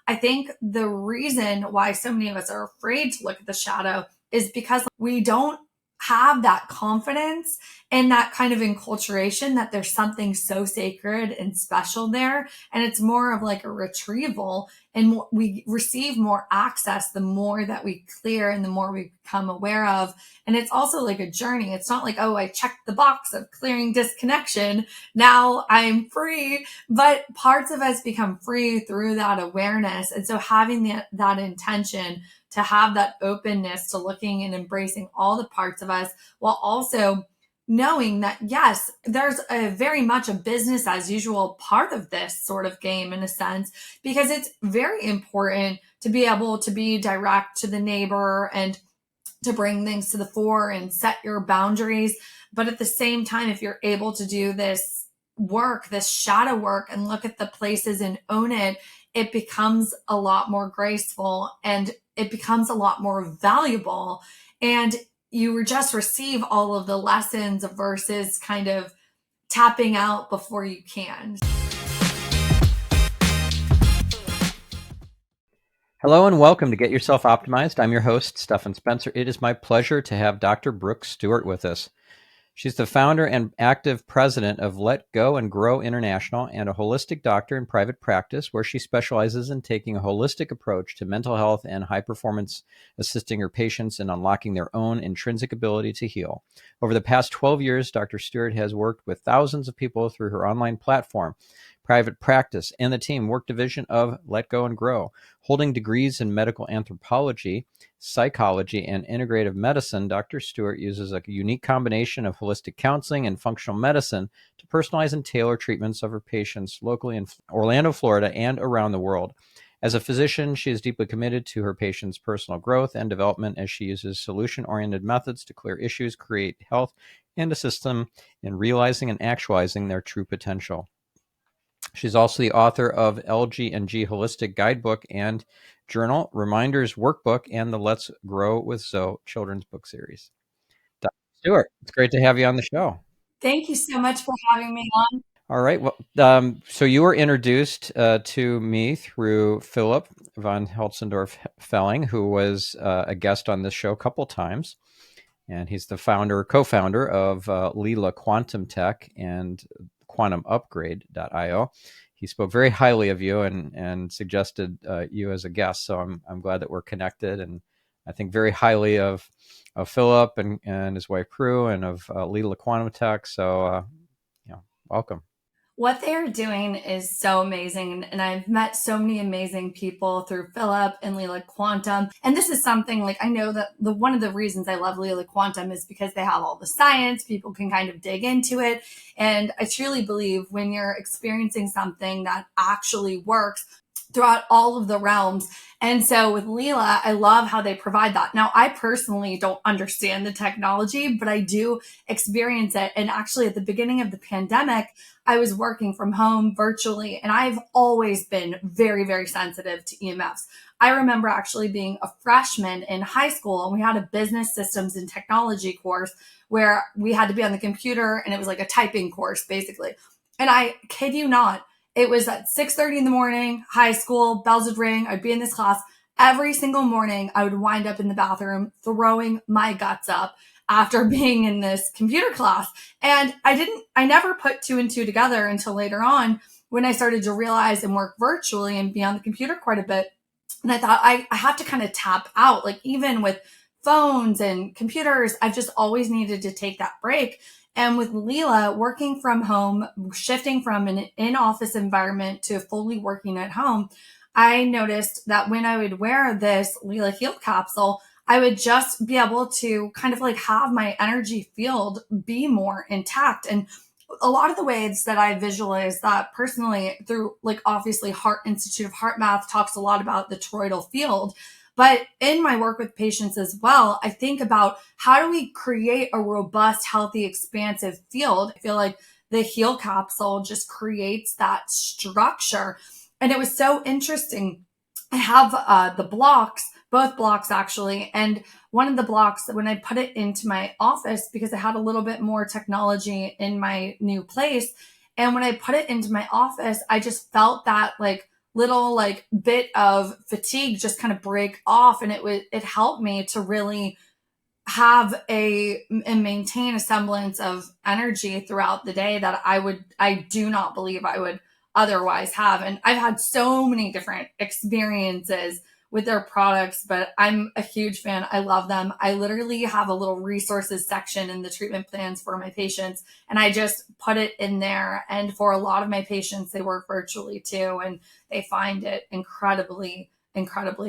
I think the reason why so many of us are afraid to look at the shadow is because we don't have that confidence and that kind of enculturation that there's something so sacred and special there. And it's more of like a retrieval, and we receive more access the more that we clear and the more we become aware of. And it's also like a journey. It's not like, oh, I checked the box of clearing disconnection, now I'm free. But parts of us become free through that awareness. And so having that intention to have that openness to looking and embracing all the parts of us, while also knowing that, yes, there's a very much a business as usual part of this sort of game in a sense, because it's very important to be able to be direct to the neighbor and to bring things to the fore and set your boundaries. But at the same time, if you're able to do this work, this shadow work, and look at the places and own it, it becomes a lot more graceful and it becomes a lot more valuable. And you just receive all of the lessons versus kind of tapping out before you can. Hello and welcome to Get Yourself Optimized. I'm your host, Stephan Spencer. It is my pleasure to have Dr. Brooke Stuart with us. She's the founder and active president of Let Go and Grow International and a holistic doctor in private practice, where she specializes in taking a holistic approach to mental health and high performance, assisting her patients in unlocking their own intrinsic ability to heal. Over the past 12 years, Dr. Stuart has worked with thousands of people through her online platform, private practice, and the team work division of Let Go and Grow. Holding degrees in medical anthropology, psychology, and integrative medicine, Dr. Stuart uses a unique combination of holistic counseling and functional medicine to personalize and tailor treatments of her patients locally in Orlando, Florida, and around the world. As a physician, she is deeply committed to her patients' personal growth and development as she uses solution-oriented methods to clear issues, create health, and assist them in realizing and actualizing their true potential. She's also the author of LG&G Holistic Guidebook and Journal, Reminders Workbook, and the Let's Grow with Zoe children's book series. Dr. Stuart, it's great to have you on the show. Thank you so much for having me on. All right. Well, so you were introduced to me through Philip von Heltzendorf-Felling, who was a guest on this show a couple times. And he's the co-founder of Lila Quantum Tech and quantumupgrade.io. He spoke very highly of you and suggested you as a guest. So I'm glad that we're connected, and I think very highly of Philip and his wife Prue and of Lila Quantum Tech. So welcome. What they're doing is so amazing. And I've met so many amazing people through Philip and Lila Quantum. And this is something like, I know that one of the reasons I love Lila Quantum is because they have all the science. People can kind of dig into it. And I truly believe when you're experiencing something that actually works throughout all of the realms. And so with Lila, I love how they provide that. Now, I personally don't understand the technology, but I do experience it. And actually at the beginning of the pandemic, I was working from home virtually, and I've always been very, very sensitive to EMFs. I remember actually being a freshman in high school, and we had a business systems and technology course where we had to be on the computer, and it was like a typing course, basically. And I kid you not, it was at 6:30 in the morning, high school, bells would ring, I'd be in this class. Every single morning, I would wind up in the bathroom throwing my guts up after being in this computer class. And I never put two and two together until later on when I started to realize and work virtually and be on the computer quite a bit. And I thought I have to kind of tap out, like even with phones and computers, I've just always needed to take that break. And with Lila, working from home, shifting from an in-office environment to fully working at home, I noticed that when I would wear this Lila Heal capsule, I would just be able to kind of like have my energy field be more intact. And a lot of the ways that I visualize that personally through, like, obviously Heart Institute of Heart Math talks a lot about the toroidal field. But in my work with patients as well, I think about how do we create a robust, healthy, expansive field. I feel like the Heal capsule just creates that structure. And it was so interesting. I have the blocks, both blocks actually. And one of the blocks, when I put it into my office, because I had a little bit more technology in my new place. And when I put it into my office, I just felt that like little like bit of fatigue just kind of break off. And it helped me to really have and maintain a semblance of energy throughout the day that I do not believe I would otherwise have. And I've had so many different experiences with their products, but I'm a huge fan. I love them. I literally have a little resources section in the treatment plans for my patients, and I just put it in there. And for a lot of my patients, they work virtually too, and they find it incredibly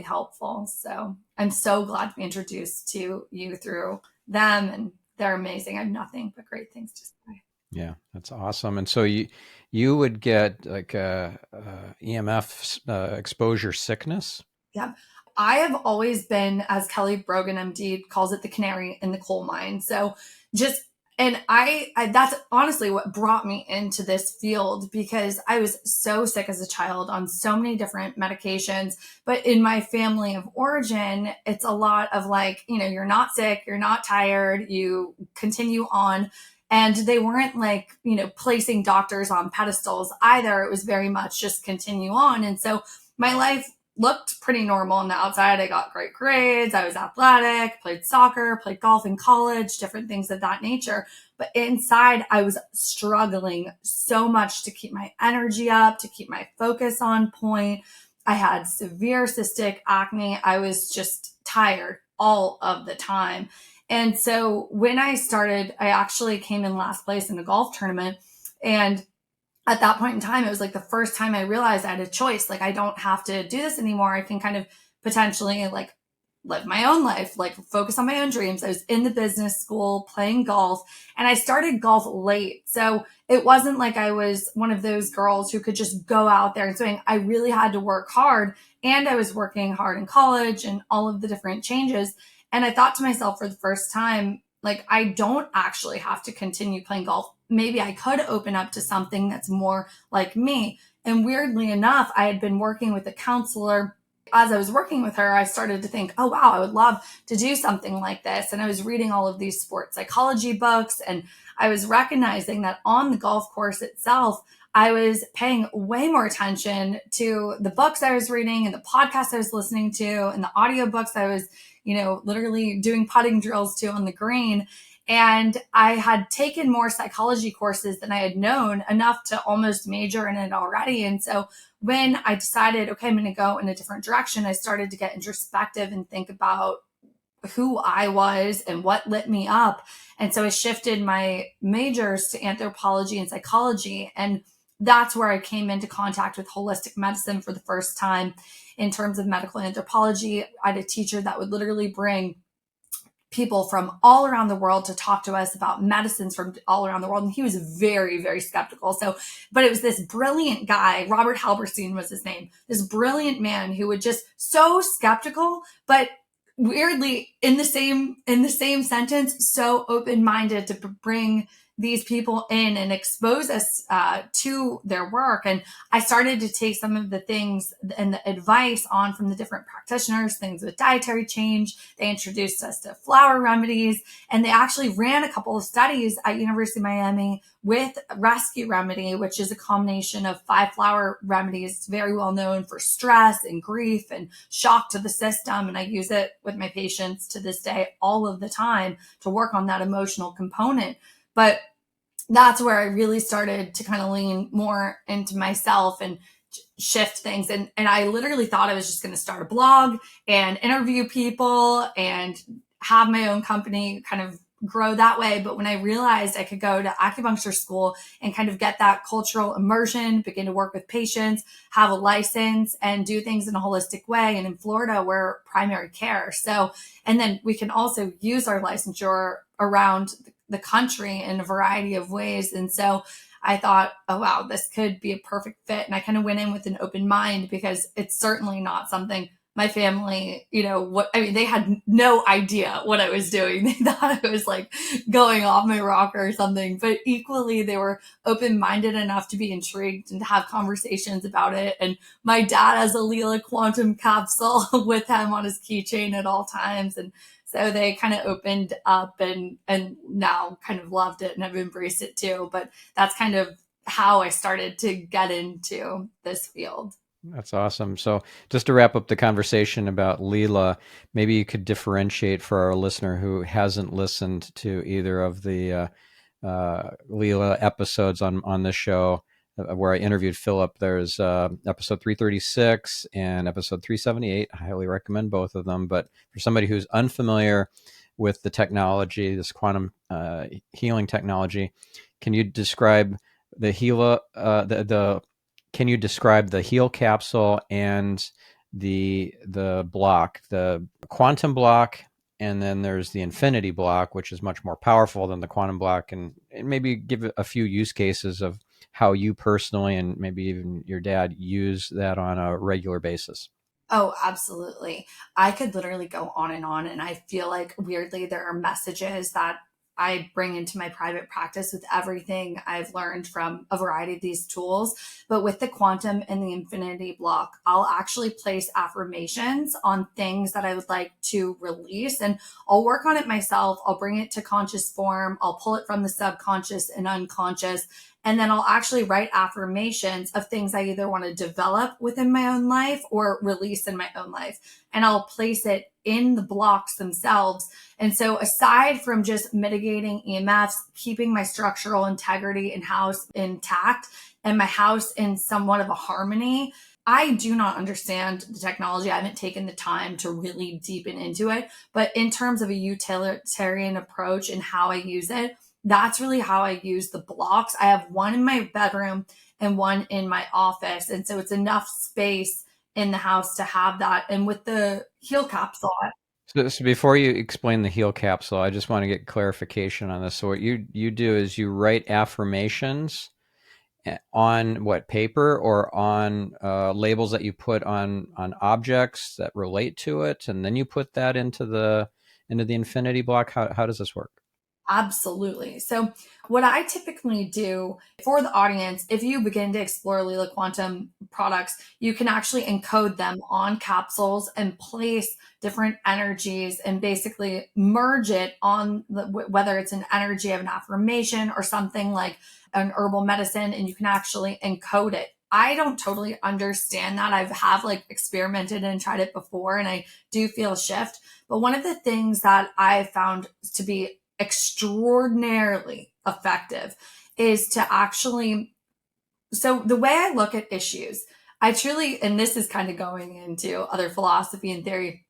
helpful. So I'm so glad to be introduced to you through them, and they're amazing. I have nothing but great things to say. Yeah, that's awesome. And so you would get like EMF exposure sickness. Yeah. I have always been, as Kelly Brogan, MD, calls it, the canary in the coal mine. So just, and I that's honestly what brought me into this field, because I was so sick as a child on so many different medications. But in my family of origin, it's a lot of like, you're not sick, you're not tired, you continue on. And they weren't like, placing doctors on pedestals either. It was very much just continue on. And so my life looked pretty normal on the outside. I got great grades. I was athletic, played soccer, played golf in college, different things of that nature. But inside, I was struggling so much to keep my energy up, to keep my focus on point. I had severe cystic acne. I was just tired all of the time. And so when I started, I actually came in last place in a golf tournament. And at that point in time, it was like the first time I realized I had a choice. Like, I don't have to do this anymore. I can kind of potentially like live my own life, like focus on my own dreams. I was in the business school playing golf, and I started golf late. So it wasn't like I was one of those girls who could just go out there and swing. I really had to work hard, and I was working hard in college and all of the different changes. And I thought to myself for the first time, like, I don't actually have to continue playing golf. Maybe I could open up to something that's more like me. And weirdly enough, I had been working with a counselor. As I was working with her, I started to think, oh, wow, I would love to do something like this. And I was reading all of these sports psychology books, and I was recognizing that on the golf course itself, I was paying way more attention to the books I was reading and the podcasts I was listening to and the audiobooks I was, literally doing putting drills to on the green. And I had taken more psychology courses than I had known, enough to almost major in it already. And so when I decided, okay, I'm going to go in a different direction, I started to get introspective and think about who I was and what lit me up. And so I shifted my majors to anthropology and psychology. And that's where I came into contact with holistic medicine for the first time in terms of medical anthropology. I had a teacher that would literally bring people from all around the world to talk to us about medicines from all around the world. And he was very, very skeptical. So, but it was this brilliant guy, Robert Halberstein was his name, this brilliant man who would just so skeptical, but weirdly in the same sentence, so open-minded to bring these people in and expose us to their work. And I started to take some of the things and the advice on from the different practitioners, things with dietary change. They introduced us to flower remedies, and they actually ran a couple of studies at University of Miami with Rescue Remedy, which is a combination of 5 flower remedies. It's very well known for stress and grief and shock to the system. And I use it with my patients to this day all of the time to work on that emotional component. But that's where I really started to kind of lean more into myself and shift things. And I literally thought I was just going to start a blog and interview people and have my own company kind of grow that way. But when I realized I could go to acupuncture school and kind of get that cultural immersion, begin to work with patients, have a license, and do things in a holistic way. And in Florida, we're primary care. So, and then we can also use our licensure around the country in a variety of ways. And so I thought, oh, wow, this could be a perfect fit. And I kind of went in with an open mind, because it's certainly not something my family, they had no idea what I was doing. They thought I was like going off my rocker or something, but equally they were open-minded enough to be intrigued and to have conversations about it. And my dad has a Leela quantum capsule with him on his keychain at all times. And so they kind of opened up and now kind of loved it and have embraced it too. But that's kind of how I started to get into this field. That's awesome. So, just to wrap up the conversation about Leela, maybe you could differentiate for our listener who hasn't listened to either of the Leela episodes on this show where I interviewed Philip. There's episode 336 and episode 378. I highly recommend both of them. But for somebody who's unfamiliar with the technology, this quantum healing technology, can you describe the Heal the can you describe the heal capsule and the block, the quantum block, and then there's the infinity block, which is much more powerful than the quantum block, and maybe give a few use cases of how you personally and maybe even your dad use that on a regular basis. Oh, absolutely. I could literally go on and on. And I feel like weirdly, there are messages that I bring into my private practice with everything I've learned from a variety of these tools. But with the quantum and the infinity block, I'll actually place affirmations on things that I would like to release. And I'll work on it myself. I'll bring it to conscious form. I'll pull it from the subconscious and unconscious. And then I'll actually write affirmations of things I either want to develop within my own life or release in my own life. And I'll place it in the blocks themselves. And so aside from just mitigating EMFs, keeping my structural integrity and house intact and my house in somewhat of a harmony, I do not understand the technology. I haven't taken the time to really deepen into it. But in terms of a utilitarian approach and how I use it, that's really how I use the blocks. I have one in my bedroom and one in my office. And so it's enough space in the house to have that. And with the heal capsule, So before you explain the heal capsule, I just want to get clarification on this. So what you do is you write affirmations on what, paper or on labels that you put on objects that relate to it, and then you put that into the infinity block. How does this work? absolutely. So, what I typically do for the audience, if you begin to explore Lila Quantum products, you can actually encode them on capsules and place different energies and basically merge it on whether it's an energy of an affirmation or something like an herbal medicine, and you can actually encode it. I don't totally understand that. I've have like experimented and tried it before, and I do feel a shift. But one of the things that I found to be extraordinarily effective is to actually, so the way I look at issues, I truly, and this is kind of going into other philosophy and theory,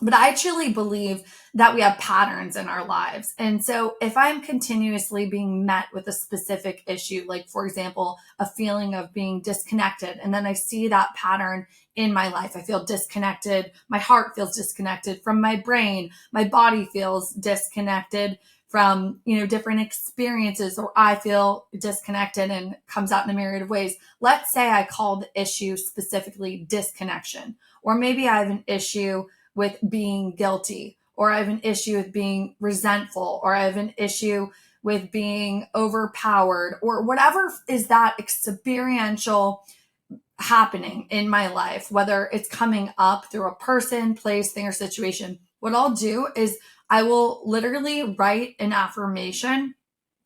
but I truly believe that we have patterns in our lives. And so if I'm continuously being met with a specific issue, like for example, a feeling of being disconnected, and then I see that pattern in my life, I feel disconnected. My heart feels disconnected from my brain. My body feels disconnected from, different experiences, or I feel disconnected and comes out in a myriad of ways. Let's say I call the issue specifically disconnection, or maybe I have an issue with being guilty, or I have an issue with being resentful, or I have an issue with being overpowered, or whatever is that experiential happening in my life, whether it's coming up through a person, place, thing, or situation. What I'll do is I will literally write an affirmation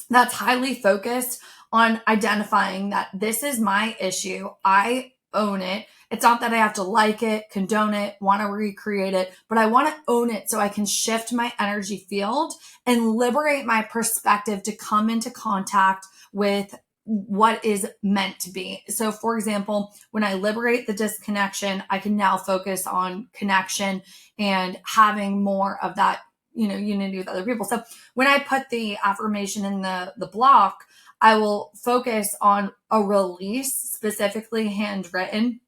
that's highly focused on identifying that this is my issue. I own it. It's not that I have to like it, condone it, want to recreate it, but I want to own it so I can shift my energy field and liberate my perspective to come into contact with what is meant to be. So, for example, when I liberate the disconnection, I can now focus on connection and having more of that, unity with other people. So, when I put the affirmation in the block, I will focus on a release, specifically handwritten,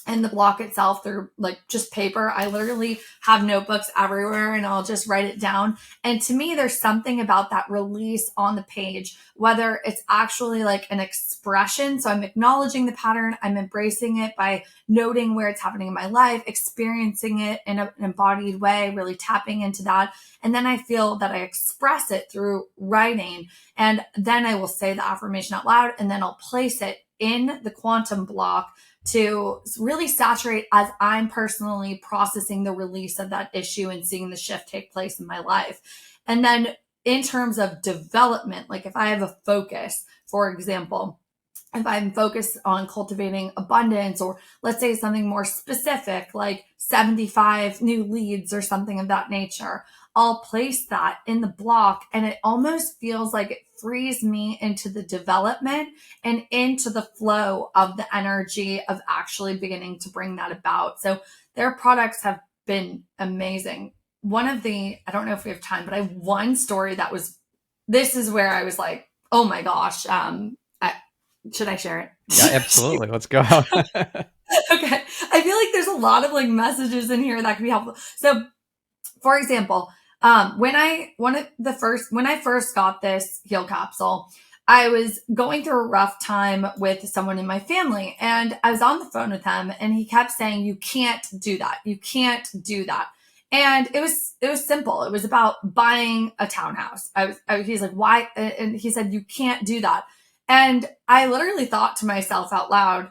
and the block itself through like just paper. I literally have notebooks everywhere and I'll just write it down. And to me, there's something about that release on the page, whether it's actually like an expression. So I'm acknowledging the pattern, I'm embracing it by noting where it's happening in my life, experiencing it in an embodied way, really tapping into that. And then I feel that I express it through writing. And then I will say the affirmation out loud, and then I'll place it in the quantum block to really saturate as I'm personally processing the release of that issue and seeing the shift take place in my life. And then in terms of development, like if I have a focus, for example, if I'm focused on cultivating abundance, or let's say something more specific, like 75 new leads or something of that nature, I'll place that in the block, and it almost feels like it frees me into the development and into the flow of the energy of actually beginning to bring that about. So their products have been amazing. One of the, I don't know if we have time, but I have one story that was, this is where I was like, oh my gosh, should I share Yeah, it? absolutely. Let's go. Okay. I feel like there's a lot of like messages in here that could be helpful. So, for example, when I first got this heal capsule, I was going through a rough time with someone in my family, and I was on the phone with him, and he kept saying, "You can't do that. You can't do that." And it was simple. It was about buying a townhouse. He's like, "Why?" And he said, "You can't do that." And I literally thought to myself out loud,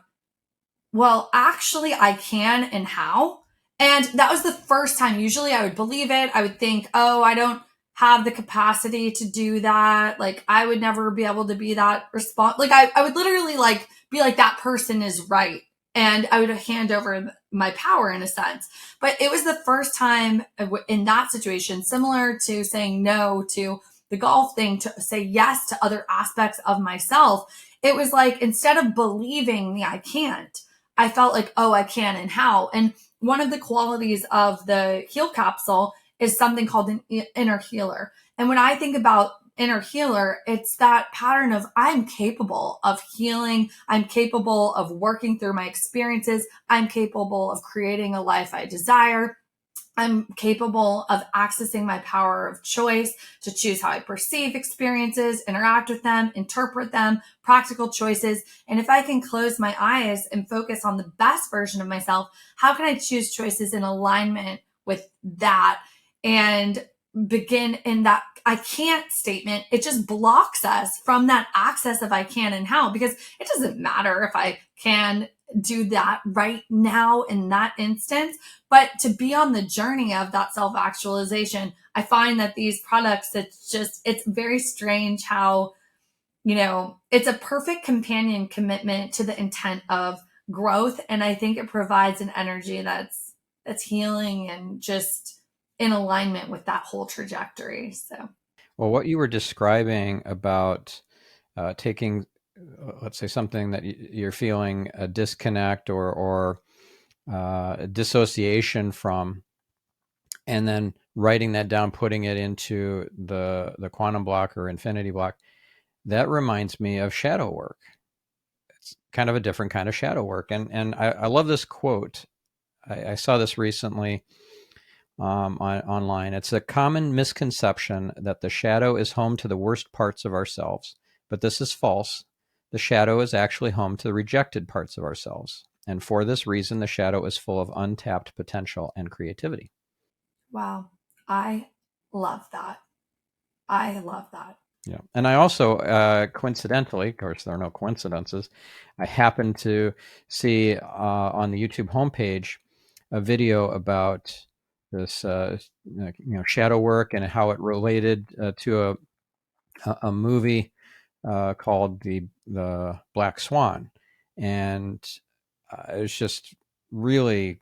well, actually, I can, and how? And that was the first time. Usually I would believe it. I would think, oh, I don't have the capacity to do that. Like, I would never be able to be that response. Like, I would literally like be like, that person is right. And I would hand over my power in a sense. But it was the first time in that situation, similar to saying no to the golf thing, to say yes to other aspects of myself. It was like, instead of believing the I can't, I felt like, oh, I can, and how. And one of the qualities of the heal capsule is something called an inner healer. And when I think about inner healer, it's that pattern of, I'm capable of healing. I'm capable of working through my experiences. I'm capable of creating a life I desire. I'm capable of accessing my power of choice to choose how I perceive experiences, interact with them, interpret them, practical choices. And if I can close my eyes and focus on the best version of myself, how can I choose choices in alignment with that and begin in that I can't statement? It just blocks us from that access of I can and how, because it doesn't matter if I can do that right now in that instance. But to be on the journey of that self actualization, I find that these products, it's very strange how, it's a perfect companion commitment to the intent of growth. And I think it provides an energy that's healing and just in alignment with that whole trajectory. So, Well, what you were describing about taking, let's say, something that you're feeling a disconnect or a dissociation from, and then writing that down, putting it into the quantum block or infinity block, that reminds me of shadow work. It's kind of a different kind of shadow work. And I love this quote. I saw this recently online. It's a common misconception that the shadow is home to the worst parts of ourselves, but this is false. The shadow is actually home to the rejected parts of ourselves. And for this reason, the shadow is full of untapped potential and creativity. wow, I love that. I love that. Yeah. And I also, coincidentally, of course, there are no coincidences, I happened to see on the YouTube homepage a video about this, shadow work and how it related to a movie called the Black Swan, and it was just really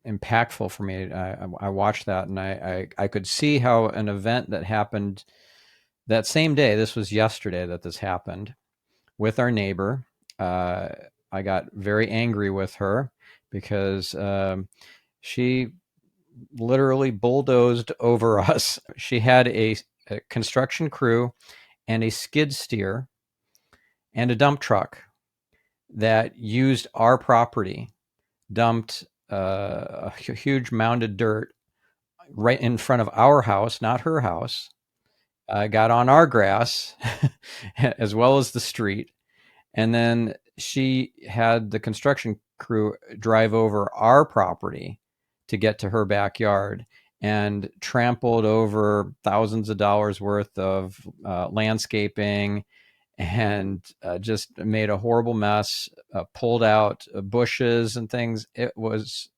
impactful for me. I watched that, and I could see how an event that happened that same day, this was yesterday that this happened, with our neighbor. Uh, I got very angry with her because she literally bulldozed over us. She had a construction crew and a skid steer and a dump truck that used our property, dumped a huge mounded dirt right in front of our house, not her house, got on our grass as well as the street. And then she had the construction crew drive over our property to get to her backyard and trampled over thousands of dollars worth of landscaping and just made a horrible mess, pulled out bushes and things. It was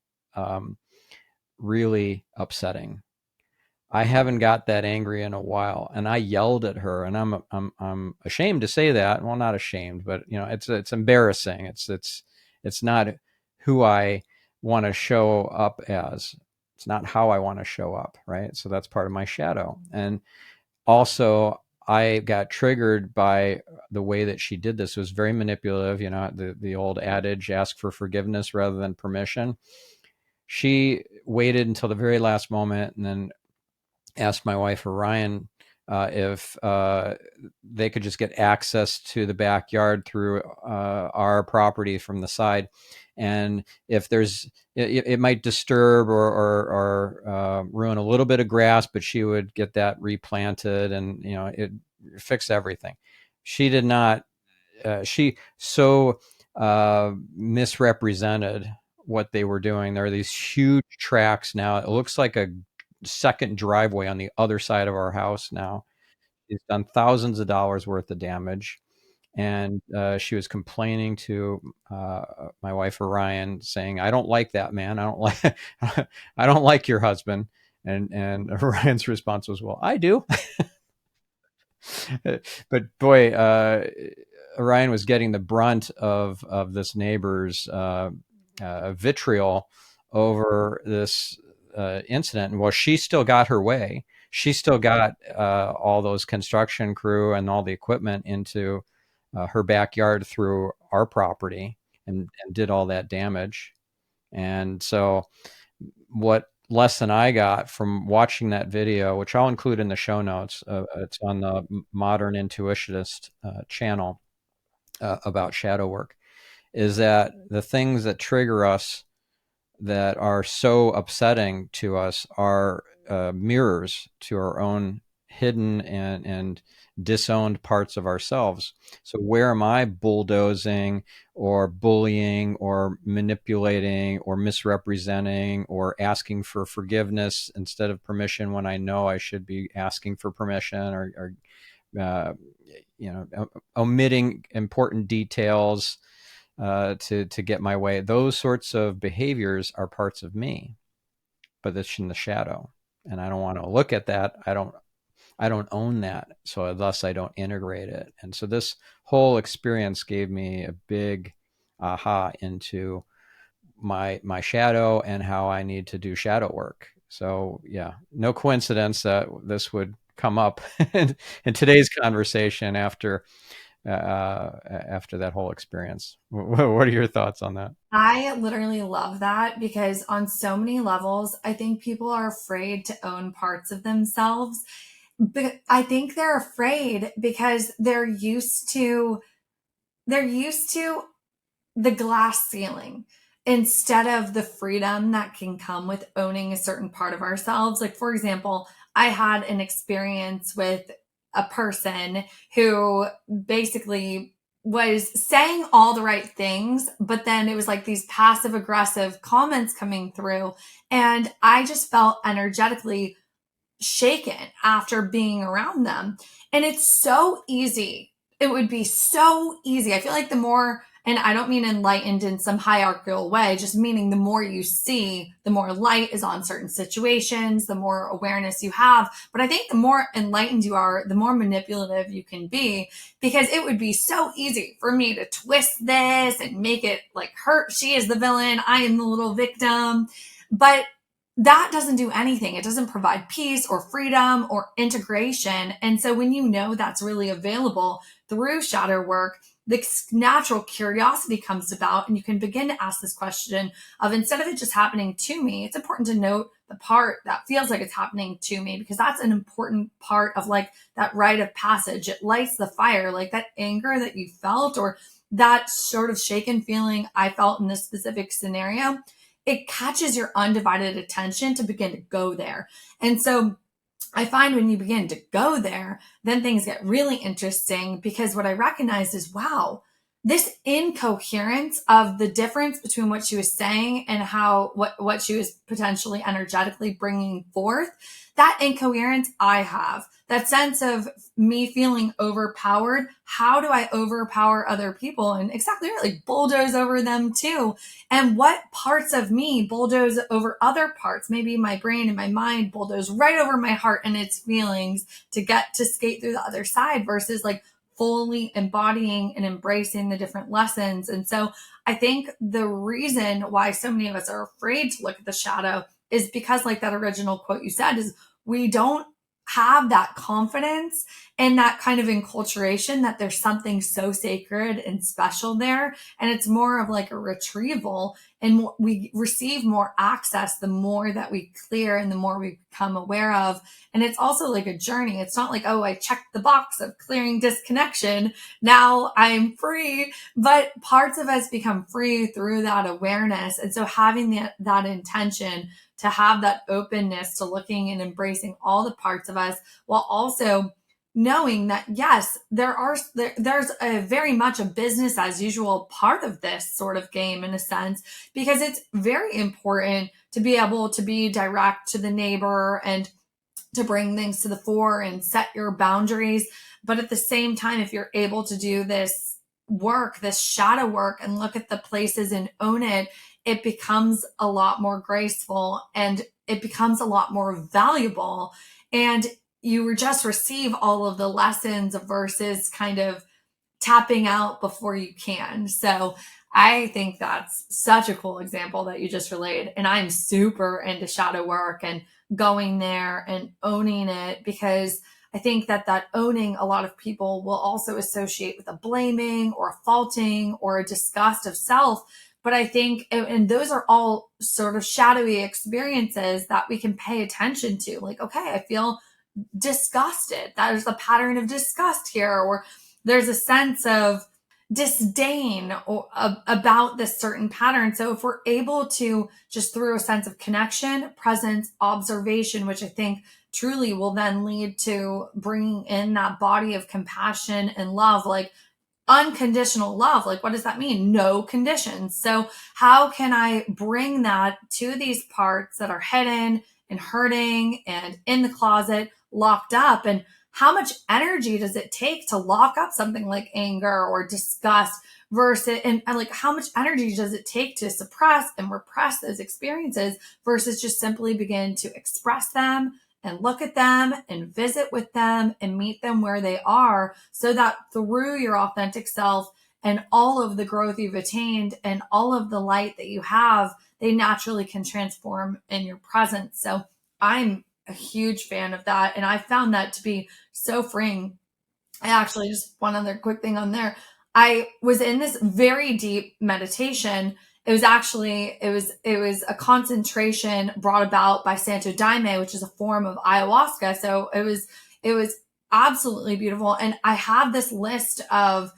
really upsetting. I haven't got that angry in a while, and I yelled at her, and I'm ashamed to say that. Well, not ashamed, but it's embarrassing. It's not who I want to show up as. It's not how I want to show up, right? So that's part of my shadow. And also, I got triggered by the way that she did this. It was very manipulative. The old adage, ask for forgiveness rather than permission. She waited until the very last moment and then asked my wife Orion if they could just get access to the backyard through our property from the side, and if it might disturb or ruin a little bit of grass, but she would get that replanted, and it fix everything. She did not. She so misrepresented what they were doing. There are these huge tracks now. It looks like a second driveway on the other side of our house now. She's done thousands of dollars worth of damage. And she was complaining to my wife Orion, saying, "I don't like that man. I don't like, I don't like your husband." And Orion's response was, "Well, I do." But boy, Orion was getting the brunt of this neighbor's vitriol over this incident. And while she still got her way, she still got all those construction crew and all the equipment into her backyard through our property, and did all that damage. And so, what lesson I got from watching that video, which I'll include in the show notes, it's on the Modern Intuitionist channel, about shadow work, is that the things that trigger us that are so upsetting to us are mirrors to our own hidden and disowned parts of ourselves. So where am I bulldozing or bullying or manipulating or misrepresenting or asking for forgiveness instead of permission, when I know I should be asking for permission, or uh, omitting important details to get my way? Those sorts of behaviors are parts of me, but it's in the shadow, and I don't want to look at that. I don't own that, so thus I don't integrate it. And so this whole experience gave me a big aha into my shadow and how I need to do shadow work. So yeah, no coincidence that this would come up in today's conversation after that whole experience. What are your thoughts on that? I literally love that because on so many levels, I think people are afraid to own parts of themselves. But I think they're afraid because they're used to the glass ceiling instead of the freedom that can come with owning a certain part of ourselves. Like, for example, I had an experience with a person who basically was saying all the right things, but then it was like these passive aggressive comments coming through. And I just felt energetically shaken after being around them. And it's so easy. It would be so easy. I feel like the more, and I don't mean enlightened in some hierarchical way, just meaning the more you see, the more light is on certain situations, the more awareness you have. But I think the more enlightened you are, the more manipulative you can be, because it would be so easy for me to twist this and make it like her, she is the villain, I am the little victim. But that doesn't do anything. It doesn't provide peace or freedom or integration. And so when you know that's really available through shadow work, this natural curiosity comes about, and you can begin to ask this question of, instead of it just happening to me, it's important to note the part that feels like it's happening to me, because that's an important part of like that rite of passage. It lights the fire, like that anger that you felt, or that sort of shaken feeling I felt in this specific scenario. It catches your undivided attention to begin to go there. And so I find when you begin to go there, then things get really interesting, because what I recognized is, wow, this incoherence of the difference between what she was saying and how what she was potentially energetically bringing forth, that incoherence I have, that sense of me feeling overpowered. How do I overpower other people and exactly right, like bulldoze over them too? And what parts of me bulldoze over other parts? Maybe my brain and my mind bulldoze right over my heart and its feelings to get to skate through the other side versus like fully embodying and embracing the different lessons. And so I think the reason why so many of us are afraid to look at the shadow is because, like that original quote you said, is we don't have that confidence and that kind of enculturation that there's something so sacred and special there. And it's more of like a retrieval, and we receive more access the more that we clear and the more we become aware of. And it's also like a journey. It's not like, oh, I checked the box of clearing disconnection, now I'm free. But parts of us become free through that awareness. And so having that intention to have that openness to looking and embracing all the parts of us, while also knowing that yes, there's a very much a business as usual part of this sort of game in a sense, because it's very important to be able to be direct to the neighbor and to bring things to the fore and set your boundaries. But at the same time, if you're able to do this work, this shadow work, and look at the places and own it, it becomes a lot more graceful and it becomes a lot more valuable. And you just receive all of the lessons versus kind of tapping out before you can. So I think that's such a cool example that you just relayed. And I'm super into shadow work and going there and owning it, because I think that owning, a lot of people will also associate with a blaming or a faulting or a disgust of self. But I think, and those are all sort of shadowy experiences that we can pay attention to. Like, okay, I feel disgusted. There's a pattern of disgust here, or there's a sense of disdain about this certain pattern. So if we're able to just through a sense of connection, presence, observation, which I think truly will then lead to bringing in that body of compassion and love, like unconditional love. Like, what does that mean? No conditions. So how can I bring that to these parts that are hidden and hurting and in the closet, locked up? And how much energy does it take to lock up something like anger or disgust versus, and like how much energy does it take to suppress and repress those experiences versus just simply begin to express them and look at them and visit with them and meet them where they are, so that through your authentic self and all of the growth you've attained and all of the light that you have, they naturally can transform in your presence. So I'm a huge fan of that. And I found that to be so freeing. I actually, just one other quick thing on there. I was in this very deep meditation. It was a concentration brought about by Santo Daime, which is a form of ayahuasca. So it was absolutely beautiful. And I have this list of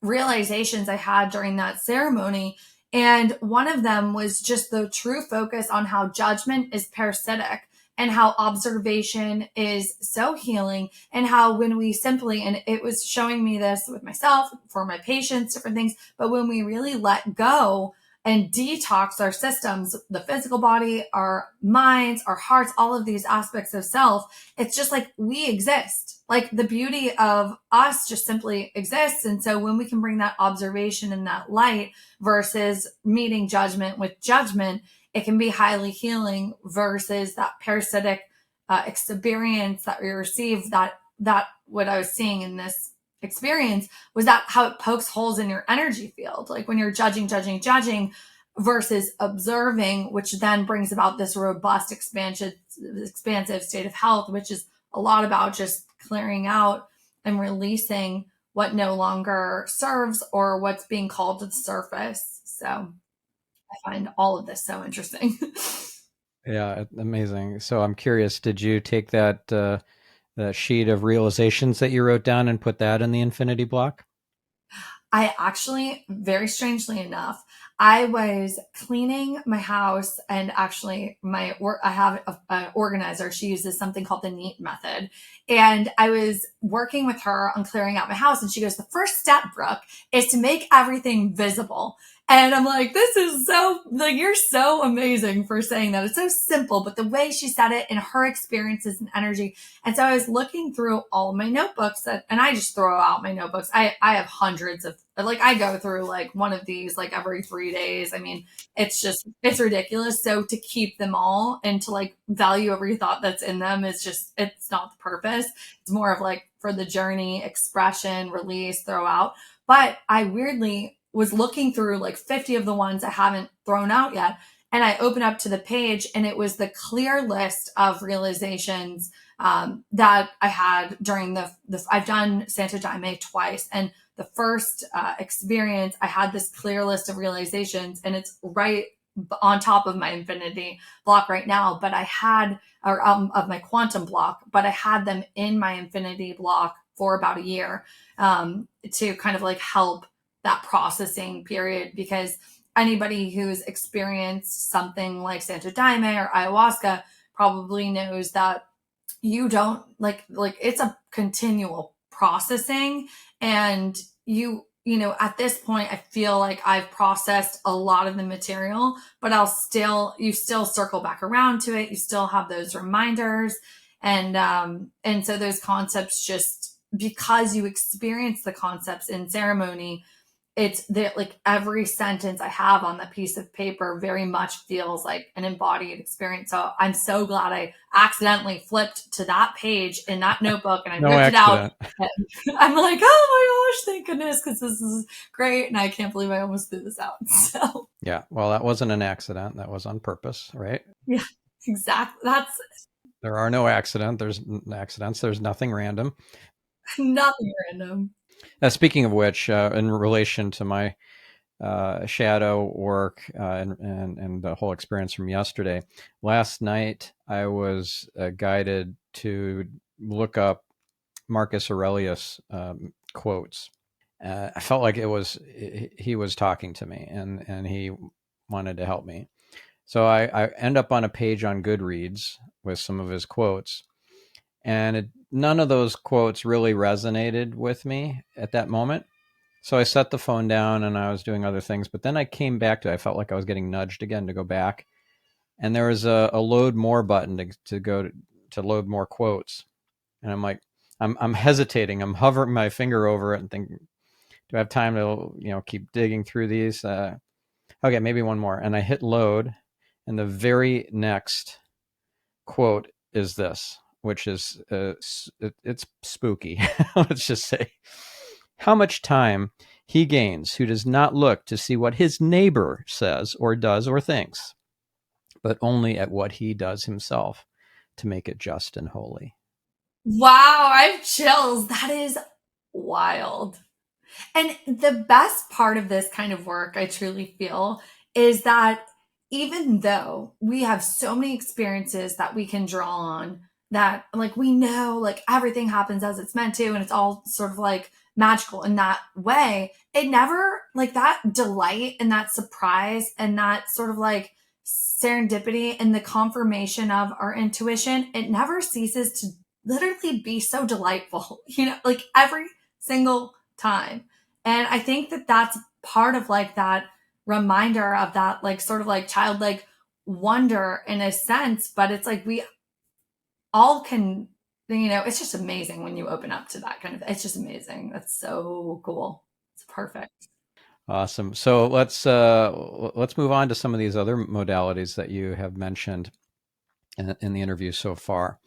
realizations I had during that ceremony. And one of them was just the true focus on how judgment is parasitic and how observation is so healing, and how when we simply, and it was showing me this with myself, for my patients, different things, but when we really let go and detox our systems, the physical body, our minds, our hearts, all of these aspects of self, it's just like we exist. Like the beauty of us just simply exists. And so when we can bring that observation and that light versus meeting judgment with judgment, it can be highly healing versus that parasitic experience that we receive. That what I was seeing in this experience was that how it pokes holes in your energy field. Like when you're judging versus observing, which then brings about this robust expansive state of health, which is a lot about just clearing out and releasing what no longer serves or what's being called to the surface. So I find all of this so interesting. Yeah, amazing. So I'm curious, did you take that sheet of realizations that you wrote down and put that in the infinity block? I actually, very strangely enough, I was cleaning my house, and actually I have an organizer. She uses something called the neat method. And I was working with her on clearing out my house, and she goes, the first step, Brooke, is to make everything visible. And I'm like, this is so, like, you're so amazing for saying that. It's so simple, but the way she said it and her experiences and energy. And so I was looking through all of my notebooks and I just throw out my notebooks. I have hundreds of, like, I go through like one of these like every 3 days. I mean, it's ridiculous. So to keep them all and to like value every thought that's in them is just, it's not the purpose. It's more of like for the journey, expression, release, throw out. But I weirdly was looking through like 50 of the ones I haven't thrown out yet. And I opened up to the page, and it was the clear list of realizations that I had during I've done Santo Daime twice. And the first experience, I had this clear list of realizations, and it's right on top of my infinity block right now. But I had, or of my quantum block, but I had them in my infinity block for about a year to kind of like help that processing period, because anybody who's experienced something like Santo Daime or ayahuasca probably knows that you don't like it's a continual processing. And at this point I feel like I've processed a lot of the material, but you still circle back around to it. You still have those reminders. And so those concepts, just because you experience the concepts in ceremony, it's that like every sentence I have on that piece of paper very much feels like an embodied experience. So I'm so glad I accidentally flipped to that page in that notebook and I No ripped it out. accident. I'm like, oh my gosh, thank goodness, because this is great. And I can't believe I almost threw this out. So Yeah. Well, that wasn't an accident. That was on purpose, right? yeah, exactly. That's There are no accidents. There's nothing random. nothing random. Speaking of which, in relation to my shadow work and the whole experience from yesterday, last night I was guided to look up Marcus Aurelius quotes. I felt like he was talking to me, and he wanted to help me. So I end up on a page on Goodreads with some of his quotes, and none of those quotes really resonated with me at that moment. So I set the phone down and I was doing other things, but then I came back to it. I felt like I was getting nudged again to go back, and there was a load more button to go to load more quotes, and I'm like, I'm hesitating. I'm hovering my finger over it and thinking, do I have time to keep digging through these? Okay, maybe one more, and I hit load, and the very next quote is this, which is it's spooky. Let's just say, how much time he gains who does not look to see what his neighbor says or does or thinks, but only at what he does himself to make it just and holy. Wow, I have chills. That is wild. And the best part of this kind of work, I truly feel, is that even though we have so many experiences that we can draw on, that like we know like everything happens as it's meant to, and it's all sort of like magical in that way, it never, like, that delight and that surprise and that sort of like serendipity and the confirmation of our intuition, it never ceases to literally be so delightful, like every single time. And I think that that's part of like that reminder of that, like, sort of like childlike wonder in a sense. But it's like we all can, it's just amazing when you open up to that kind of, it's just amazing. That's so cool. It's perfect. Awesome. So let's move on to some of these other modalities that you have mentioned in the interview so far.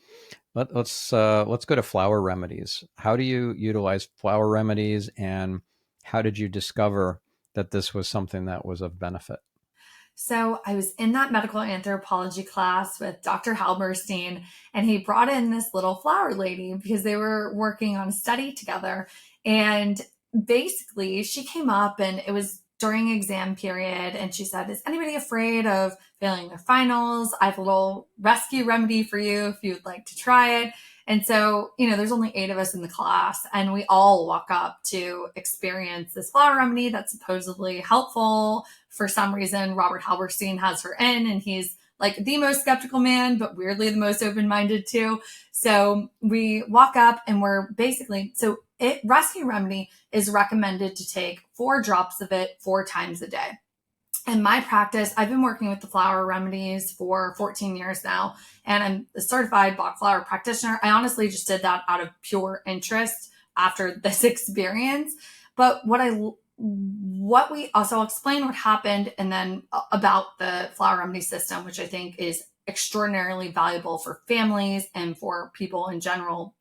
Let's go to flower remedies. How do you utilize flower remedies, and how did you discover that this was something that was of benefit? So I was in that medical anthropology class with Dr. Halberstein, and he brought in this little flower lady because they were working on a study together. And basically, she came up, and it was during exam period, and she said, is anybody afraid of failing their finals? I have a little rescue remedy for you if you'd like to try it. And so, there's only 8 of us in the class, and we all walk up to experience this flower remedy that's supposedly helpful. For some reason, Robert Halberstein has her in, and he's like the most skeptical man, but weirdly the most open-minded too. So we walk up and we're basically, rescue remedy is recommended to take 4 drops of it 4 times a day. In my practice, I've been working with the flower remedies for 14 years now, and I'm a certified Bach flower practitioner. I honestly just did that out of pure interest after this experience. But what we also explain what happened, and then about the flower remedy system, which I think is extraordinarily valuable for families and for people in general,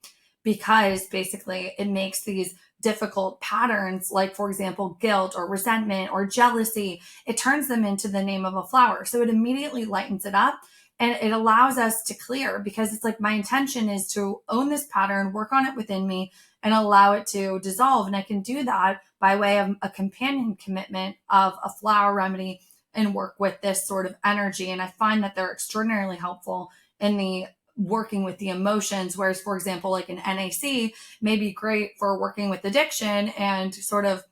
because basically it makes these difficult patterns, like, for example, guilt or resentment or jealousy, it turns them into the name of a flower. So it immediately lightens it up, and it allows us to clear, because it's like my intention is to own this pattern, work on it within me, and allow it to dissolve. And I can do that by way of a companion commitment of a flower remedy and work with this sort of energy. And I find that they're extraordinarily helpful in the working with the emotions. Whereas, for example, like an NAC may be great for working with addiction and sort of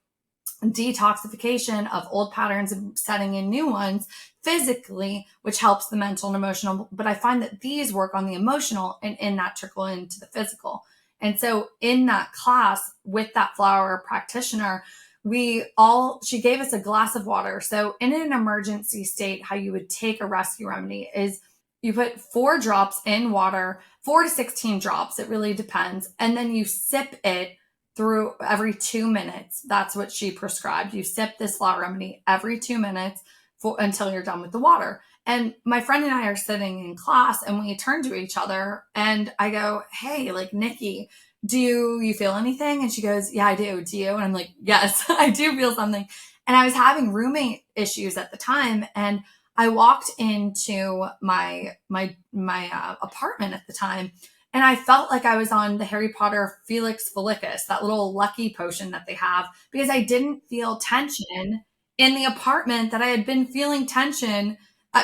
detoxification of old patterns and setting in new ones physically, which helps the mental and emotional. But I find that these work on the emotional, and in that trickle into the physical. And so in that class with that flower practitioner, she gave us a glass of water. So in an emergency state, how you would take a rescue remedy is you put 4 drops in water, 4 to 16 drops. It really depends. And then you sip it through every 2 minutes. That's what she prescribed. You sip this flower remedy every 2 minutes until you're done with the water. And my friend and I are sitting in class, and we turn to each other, and I go, "Hey, like, Nikki, do you feel anything?" And she goes, "Yeah, I do. Do you?" And I'm like, "Yes, I do feel something." And I was having roommate issues at the time, and I walked into my apartment at the time, and I felt like I was on the Harry Potter Felix Felicus, that little lucky potion that they have, because I didn't feel tension in the apartment that I had been feeling tension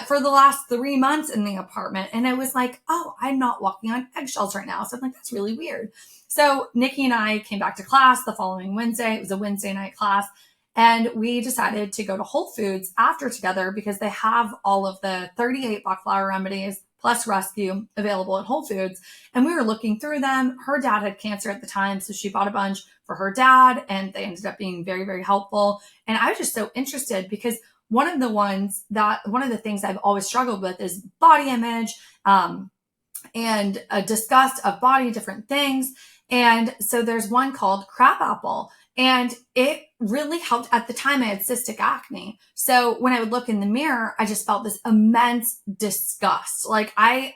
for the last 3 months in the apartment. And I was like, oh, I'm not walking on eggshells right now. So I'm like, that's really weird. So Nikki and I came back to class the following Wednesday. It was a Wednesday night class. And we decided to go to Whole Foods after together, because they have all of the 38 Bach flower remedies plus rescue available at Whole Foods. And we were looking through them. Her dad had cancer at the time, so she bought a bunch for her dad, and they ended up being very, very helpful. And I was just so interested, because one of the things I've always struggled with is body image, and a disgust of body, different things. And so there's one called crabapple, and it really helped. At the time, I had cystic acne. So when I would look in the mirror, I just felt this immense disgust. Like I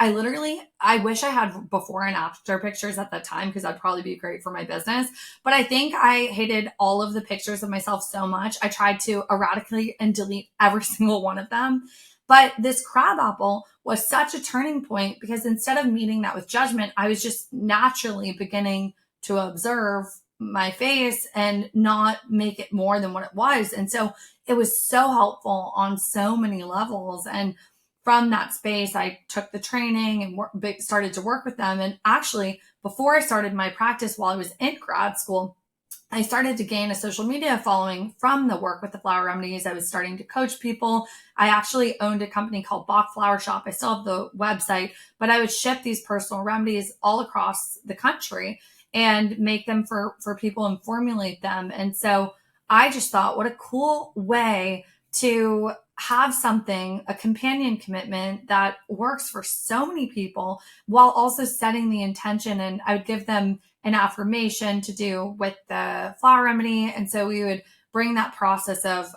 wish I had before and after pictures at that time, because that'd probably be great for my business. But I think I hated all of the pictures of myself so much. I tried to eradicate and delete every single one of them. But this crabapple was such a turning point, because instead of meeting that with judgment, I was just naturally beginning to observe my face and not make it more than what it was. And so it was so helpful on so many levels. And from that space, I took the training and started to work with them. And actually, before I started my practice while I was in grad school, I started to gain a social media following from the work with the flower remedies. I was starting to coach people. I actually owned a company called Bach Flower Shop. I still have the website, but I would ship these personal remedies all across the country and make them for people and formulate them. And so I just thought, what a cool way to have something, a companion commitment that works for so many people, while also setting the intention. And I would give them an affirmation to do with the flower remedy. And so we would bring that process of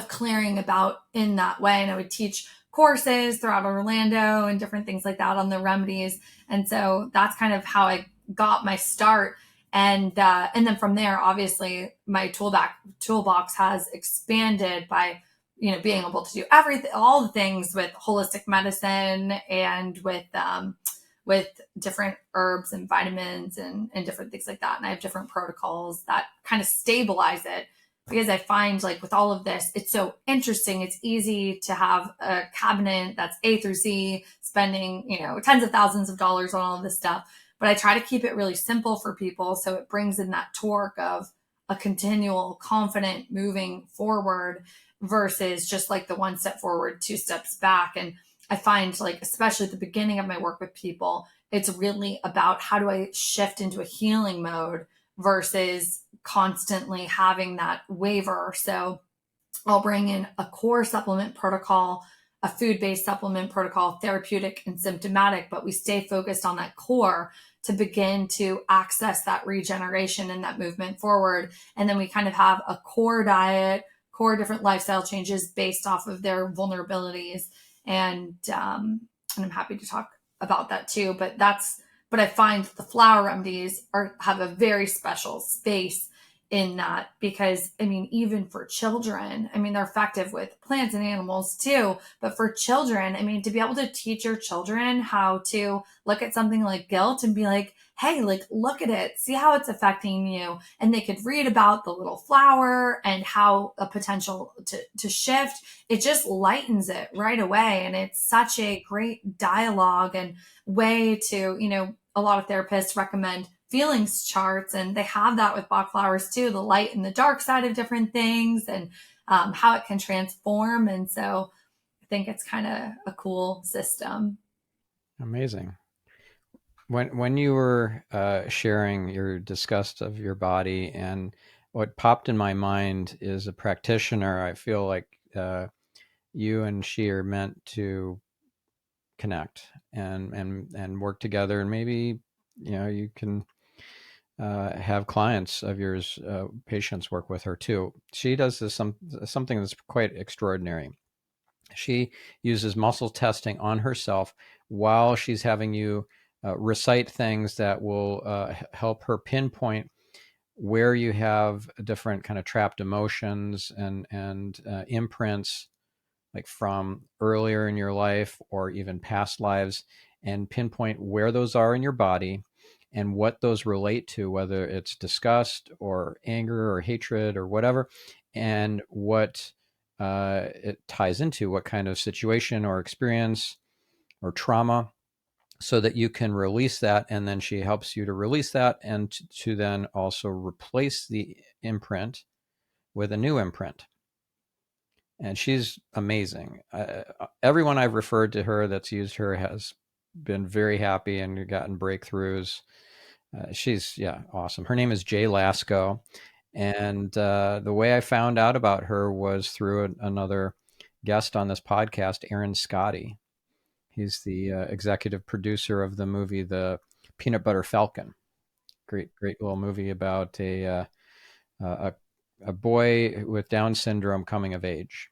clearing about in that way. And I would teach courses throughout Orlando and different things like that on the remedies. And so that's kind of how I got my start. And then from there, obviously my toolbox has expanded by, being able to do everything, all the things with holistic medicine and with different herbs and vitamins and different things like that. And I have different protocols that kind of stabilize it because I find like with all of this, it's so interesting. It's easy to have a cabinet that's A through Z, spending, tens of thousands of dollars on all of this stuff. But I try to keep it really simple for people. So it brings in that torque of a continual, confident moving forward versus just like the one step forward, two steps back. And I find like, especially at the beginning of my work with people, it's really about how do I shift into a healing mode versus constantly having that waiver. So I'll bring in a core supplement protocol, a food-based supplement protocol, therapeutic and symptomatic, but we stay focused on that core to begin to access that regeneration and that movement forward. And then we kind of have a core diet, core different lifestyle changes based off of their vulnerabilities. And I'm happy to talk about that too. But I find the flower remedies have a very special space in that, because I mean, even for children, I mean, they're effective with plants and animals too, but for children, I mean, to be able to teach your children how to look at something like guilt and be like, hey, like, look at it, see how it's affecting you. And they could read about the little flower and how a potential to shift, it just lightens it right away. And it's such a great dialogue and way to, a lot of therapists recommend feelings charts, and they have that with Bach flowers too, the light and the dark side of different things, and how it can transform. And so I think it's kind of a cool system. Amazing. When you were sharing your disgust of your body, and what popped in my mind is a practitioner. I feel like you and she are meant to connect and work together, and maybe you can have clients of yours, patients, work with her too. She does something that's quite extraordinary. She uses muscle testing on herself while she's having you recite things that will help her pinpoint where you have different kind of trapped emotions and imprints, like from earlier in your life or even past lives, and pinpoint where those are in your body and what those relate to, whether it's disgust or anger or hatred or whatever, and what it ties into, what kind of situation or experience or trauma, so that you can release that. And then she helps you to release that and to then also replace the imprint with a new imprint. And she's amazing. Everyone I've referred to her that's used her has been very happy and gotten breakthroughs. She's awesome. Her name is Jay Lasco, and the way I found out about her was through another guest on this podcast, Aaron Scotty. He's the executive producer of the movie The Peanut Butter Falcon. Great little movie about a boy with Down syndrome coming of age.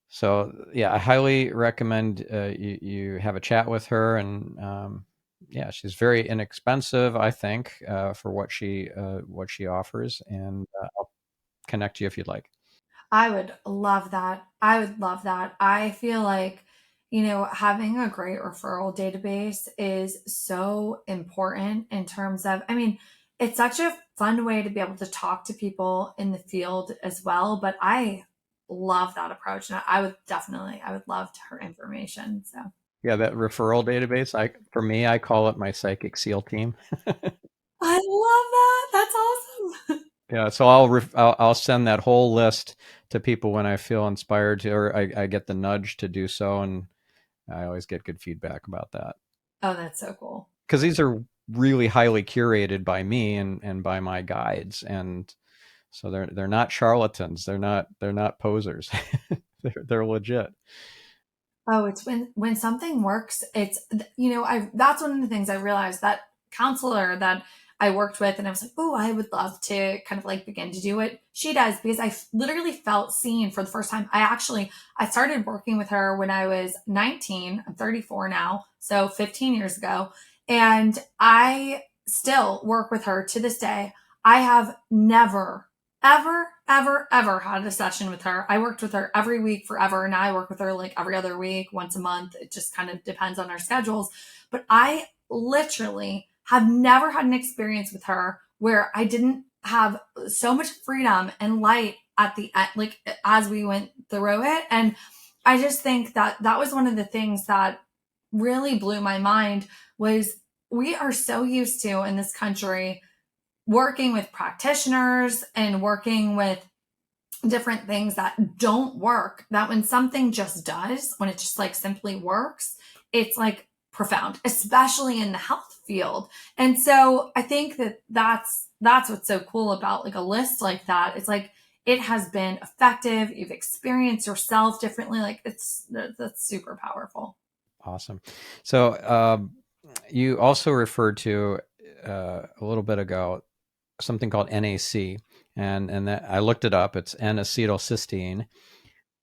So I highly recommend you have a chat with her, and she's very inexpensive, I think, for what she offers, and I'll connect you if you'd like. I would love that. I would love that. I feel like, having a great referral database is so important in terms of, I mean, it's such a fun way to be able to talk to people in the field as well. But I love that approach. And I would love her information. So Yeah, that referral database, for me, I call it my psychic SEAL team. I love that. That's awesome. Yeah, so I'll send that whole list to people when I feel inspired to, or I get the nudge to do so, and I always get good feedback about that. Oh, that's so cool. Because these are really highly curated by me and by my guides, and so they're not charlatans. They're not posers. they're legit. Oh, it's when something works, it's, I that's one of the things I realized, that counselor that I worked with, and I was like, oh, I would love to kind of like begin to do what she does, because I literally felt seen for the first time. I started working with her when I was 19. I'm 34 now, so 15 years ago. And I still work with her to this day. I have never, ever, ever, ever had a session with her. I worked with her every week forever. Now I work with her like every other week, once a month. It just kind of depends on our schedules. But I literally have never had an experience with her where I didn't have so much freedom and light at the end, like as we went through it. And I just think that that was one of the things that really blew my mind was we are so used to in this country working with practitioners and working with different things that don't work, that when something just does, when it just like simply works, it's like profound, especially in the health field. And so I think that that's what's so cool about like a list like that. It's like it has been effective. You've experienced yourself differently. Like that's super powerful. Awesome. So you also referred to a little bit ago something called NAC, and that I looked it up. It's N-acetylcysteine.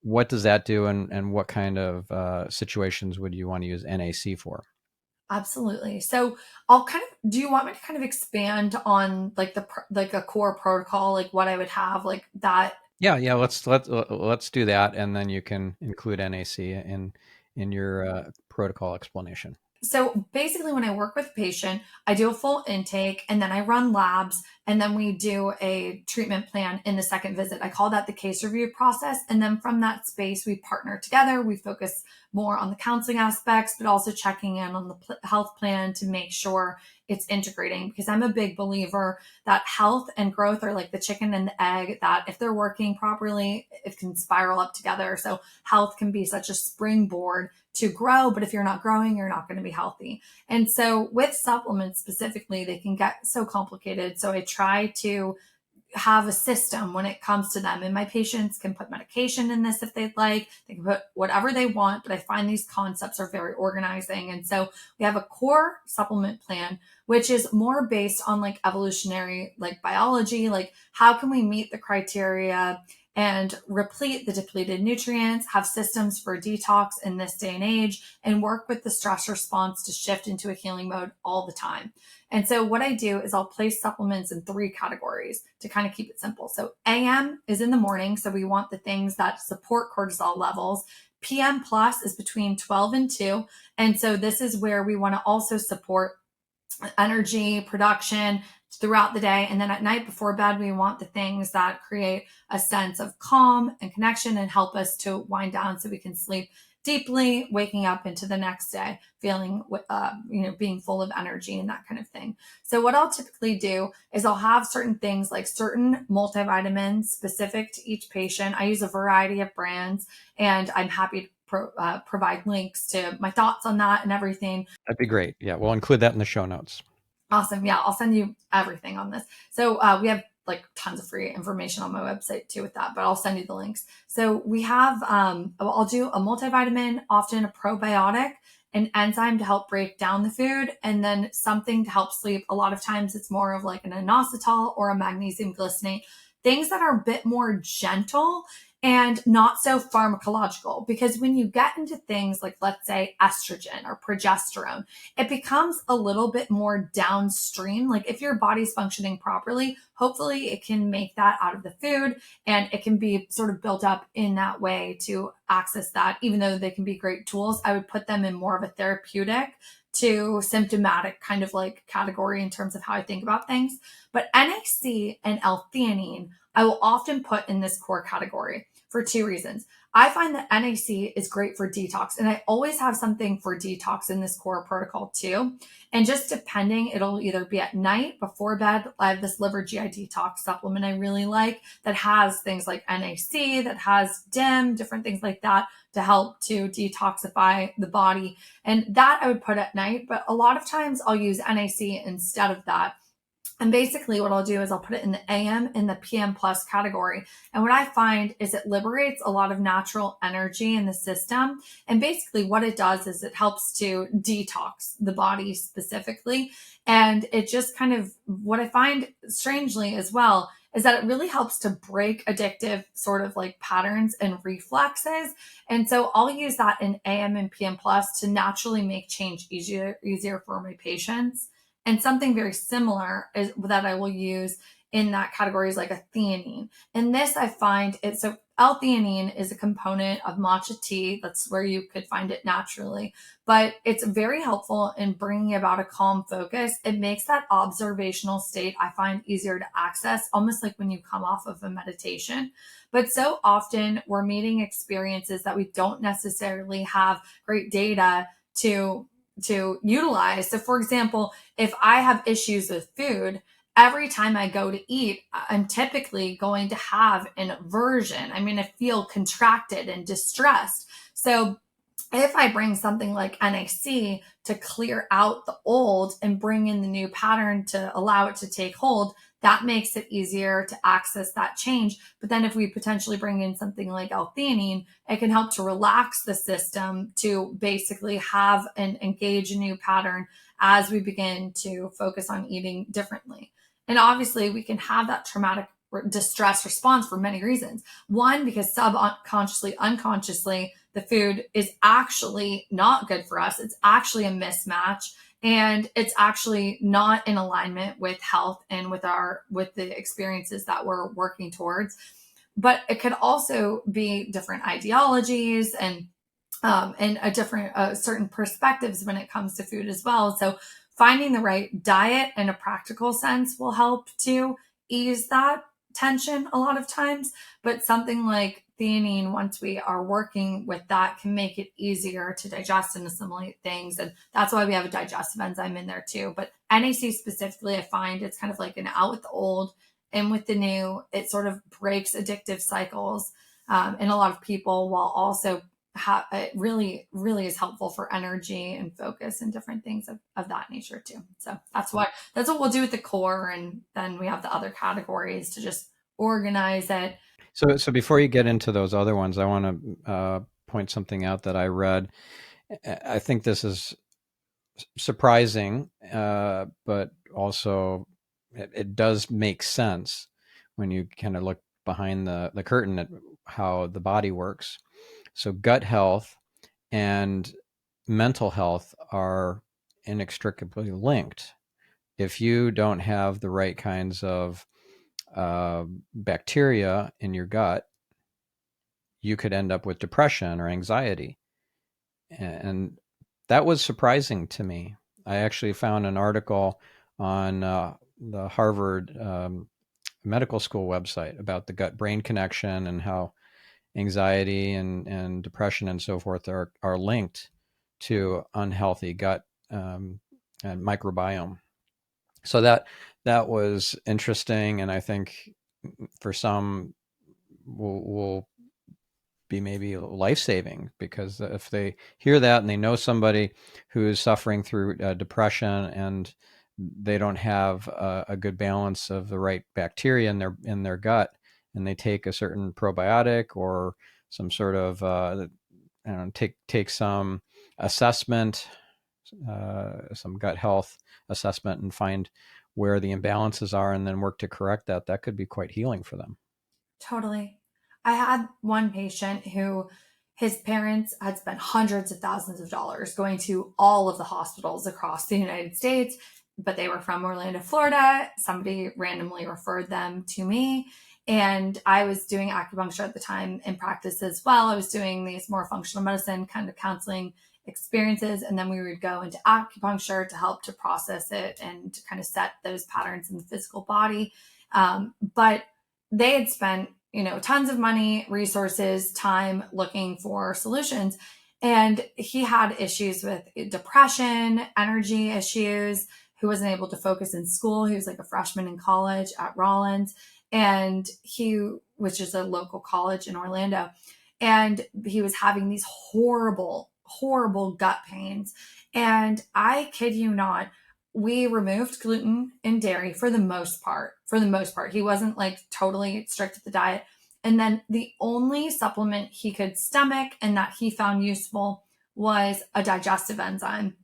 What does that do, and what kind of situations would you want to use NAC for? Absolutely. So I'll kind of, do you want me to kind of expand on like like a core protocol, like what I would have like that? Yeah, yeah. Let's do that, and then you can include NAC in your protocol explanation. So basically, when I work with a patient, I do a full intake and then I run labs and then we do a treatment plan in the second visit. I call that the case review process. And then from that space, we partner together. We focus more on the counseling aspects, but also checking in on the health plan to make sure it's integrating, because I'm a big believer that health and growth are like the chicken and the egg, that if they're working properly, it can spiral up together. So health can be such a springboard to grow, but if you're not growing, you're not going to be healthy. And so with supplements specifically, they can get so complicated. So I try to have a system when it comes to them. And my patients can put medication in this if they'd like. They can put whatever they want, but I find these concepts are very organizing. And so we have a core supplement plan, which is more based on like evolutionary, like biology, like how can we meet the criteria and replete the depleted nutrients, have systems for detox in this day and age, and work with the stress response to shift into a healing mode all the time. And so what I do is I'll place supplements in three categories to kind of keep it simple. So AM is in the morning. So we want the things that support cortisol levels. PM plus is between 12 and 2. And so this is where we want to also support energy production throughout the day. And then at night before bed, we want the things that create a sense of calm and connection and help us to wind down so we can sleep deeply, waking up into the next day feeling being full of energy and that kind of thing. So what I'll typically do is I'll have certain things like certain multivitamins specific to each patient. I use a variety of brands, and I'm happy to provide links to my thoughts on that and everything. That'd be great. Yeah, we'll include that in the show notes. Awesome. Yeah, I'll send you everything on this. So we have like tons of free information on my website too with that, but I'll send you the links. So we have, I'll do a multivitamin, often a probiotic, an enzyme to help break down the food, and then something to help sleep. A lot of times it's more of like an inositol or a magnesium glycinate, things that are a bit more gentle and not so pharmacological. Because when you get into things like, let's say, estrogen or progesterone, it becomes a little bit more downstream. Like if your body's functioning properly, hopefully it can make that out of the food and it can be sort of built up in that way to access that. Even though they can be great tools, I would put them in more of a therapeutic to symptomatic kind of like category in terms of how I think about things. But NAC and L-theanine, I will often put in this core category for two reasons. I find that NAC is great for detox, and I always have something for detox in this core protocol too. And just depending, it'll either be at night before bed. I have this liver GI detox supplement I really like that has things like NAC, that has DIM, different things like that to help to detoxify the body. And that I would put at night, but a lot of times I'll use NAC instead of that. And basically what I'll do is I'll put it in the AM and the PM plus category. And what I find is it liberates a lot of natural energy in the system. And basically what it does is it helps to detox the body specifically. And it just kind of, what I find strangely as well, is that it really helps to break addictive sort of like patterns and reflexes. And so I'll use that in AM and PM plus to naturally make change easier for my patients. And something very similar is that I will use in that category is like a theanine. And this I find it's so L-theanine is a component of matcha tea. That's where you could find it naturally, but it's very helpful in bringing about a calm focus. It makes that observational state, I find, easier to access, almost like when you come off of a meditation. But so often we're meeting experiences that we don't necessarily have great data to utilize. So for example, if I have issues with food, every time I go to eat, I'm typically going to have an aversion. I'm going to feel contracted and distressed. So if I bring something like NAC to clear out the old and bring in the new pattern to allow it to take hold, that makes it easier to access that change. But then if we potentially bring in something like L-theanine, it can help to relax the system to basically have and engage a new pattern as we begin to focus on eating differently. And obviously we can have that traumatic distress response for many reasons. One, because subconsciously, unconsciously, the food is actually not good for us. It's actually a mismatch, and it's actually not in alignment with health and with the experiences that we're working towards. But it could also be different ideologies and a different certain perspectives when it comes to food as well. So finding the right diet in a practical sense will help to ease that tension a lot of times. But something like theanine, once we are working with that, can make it easier to digest and assimilate things. And that's why we have a digestive enzyme in there too. But NAC specifically, I find it's kind of like an out with the old, in with the new. It sort of breaks addictive cycles in a lot of people, while also it really, really is helpful for energy and focus and different things of that nature too. So that's what we'll do with the core. And then we have the other categories to just organize it. So before you get into those other ones, I want to point something out that I read. I think this is surprising, but also it does make sense when you kind of look behind the curtain at how the body works. So gut health and mental health are inextricably linked. If you don't have the right kinds of bacteria in your gut, you could end up with depression or anxiety. And that was surprising to me. I actually found an article on the Harvard Medical School website about the gut-brain connection and how anxiety and depression and so forth are linked to unhealthy gut and microbiome. So that was interesting, and I think for some will be maybe life-saving, because if they hear that and they know somebody who is suffering through depression and they don't have a good balance of the right bacteria in their gut, and they take a certain probiotic or some sort of take some assessment, some gut health assessment, and find where the imbalances are and then work to correct that, that could be quite healing for them. Totally. I had one patient who his parents had spent hundreds of thousands of dollars going to all of the hospitals across the United States, but they were from Orlando, Florida. Somebody randomly referred them to me. And I was doing acupuncture at the time in practice as well. I was doing these more functional medicine kind of counseling experiences. And then we would go into acupuncture to help to process it and to kind of set those patterns in the physical body. But they had spent, tons of money, resources, time looking for solutions. And he had issues with depression, energy issues. He wasn't able to focus in school. He was like a freshman in college at Rollins, which is a local college in Orlando. And he was having these horrible, horrible gut pains. And I kid you not, we removed gluten and dairy for the most part. He wasn't like totally strict with the diet. And then the only supplement he could stomach and that he found useful was a digestive enzyme.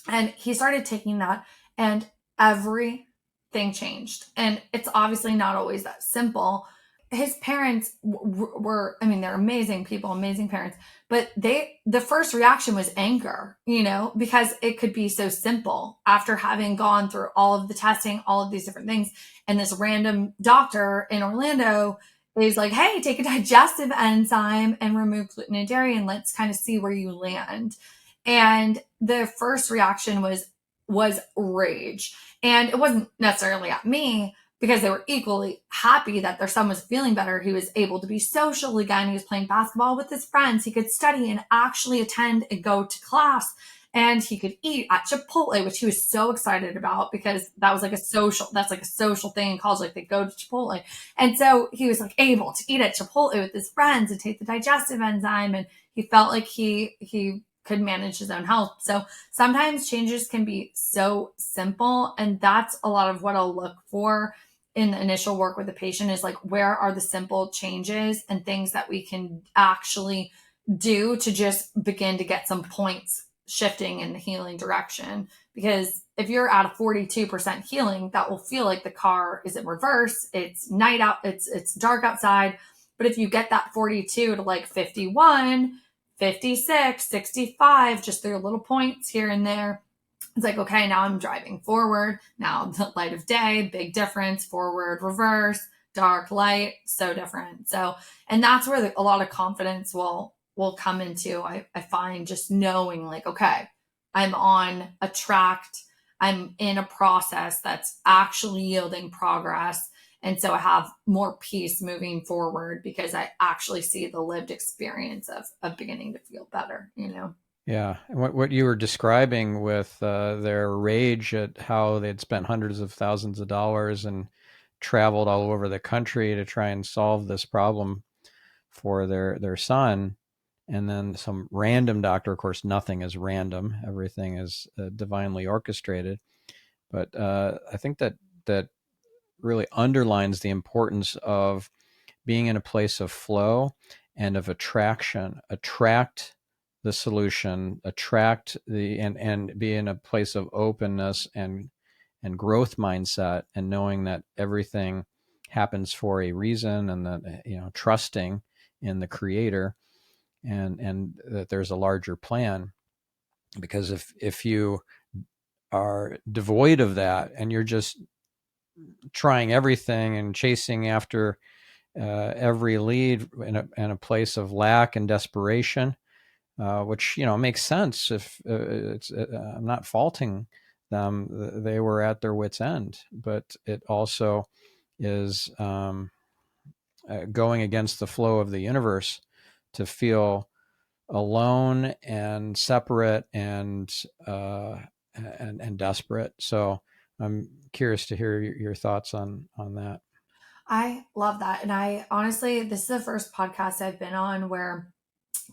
And he started taking that, and everything changed. And it's obviously not always that simple. His parents were, they're amazing people, amazing parents, but the first reaction was anger, because it could be so simple after having gone through all of the testing, all of these different things. And this random doctor in Orlando is like, hey, take a digestive enzyme and remove gluten and dairy, and let's kind of see where you land. And the first reaction was rage. And it wasn't necessarily at me, because they were equally happy that their son was feeling better. He was able to be social again. He was playing basketball with his friends. He could study and actually attend and go to class. And he could eat at Chipotle, which he was so excited about, because that's like a social thing in college. Like, they go to Chipotle. And so he was like able to eat at Chipotle with his friends and take the digestive enzyme. And he felt like he could manage his own health. So sometimes changes can be so simple. And that's a lot of what I'll look for in the initial work with the patient, is like, where are the simple changes and things that we can actually do to just begin to get some points shifting in the healing direction. Because if you're at a 42% healing, that will feel like the car is in reverse. It's night out, it's dark outside. But if you get that 42 to like 51, 56, 65, just through little points here and there, it's like, okay, now I'm driving forward. Now the light of day, big difference, forward, reverse, dark, light, so different. So, and that's where a lot of confidence will come into. I find, just knowing like, okay, I'm on a track, I'm in a process that's actually yielding progress. And so I have more peace moving forward, because I actually see the lived experience of beginning to feel better, you know? Yeah. And what you were describing with their rage at how they'd spent hundreds of thousands of dollars and traveled all over the country to try and solve this problem for their son. And then some random doctor, of course, nothing is random. Everything is divinely orchestrated. But I think that really underlines the importance of being in a place of flow and of attraction. Attract the solution, attract and be in a place of openness and growth mindset, and knowing that everything happens for a reason, and that, trusting in the creator, and that there's a larger plan. Because if you are devoid of that, and you're just trying everything and chasing after every lead in a place of lack and desperation, which makes sense. If I'm not faulting them, they were at their wits' end, but it also is going against the flow of the universe to feel alone and separate and desperate. So I'm curious to hear your thoughts on that. I love that. And I honestly, this is the first podcast I've been on where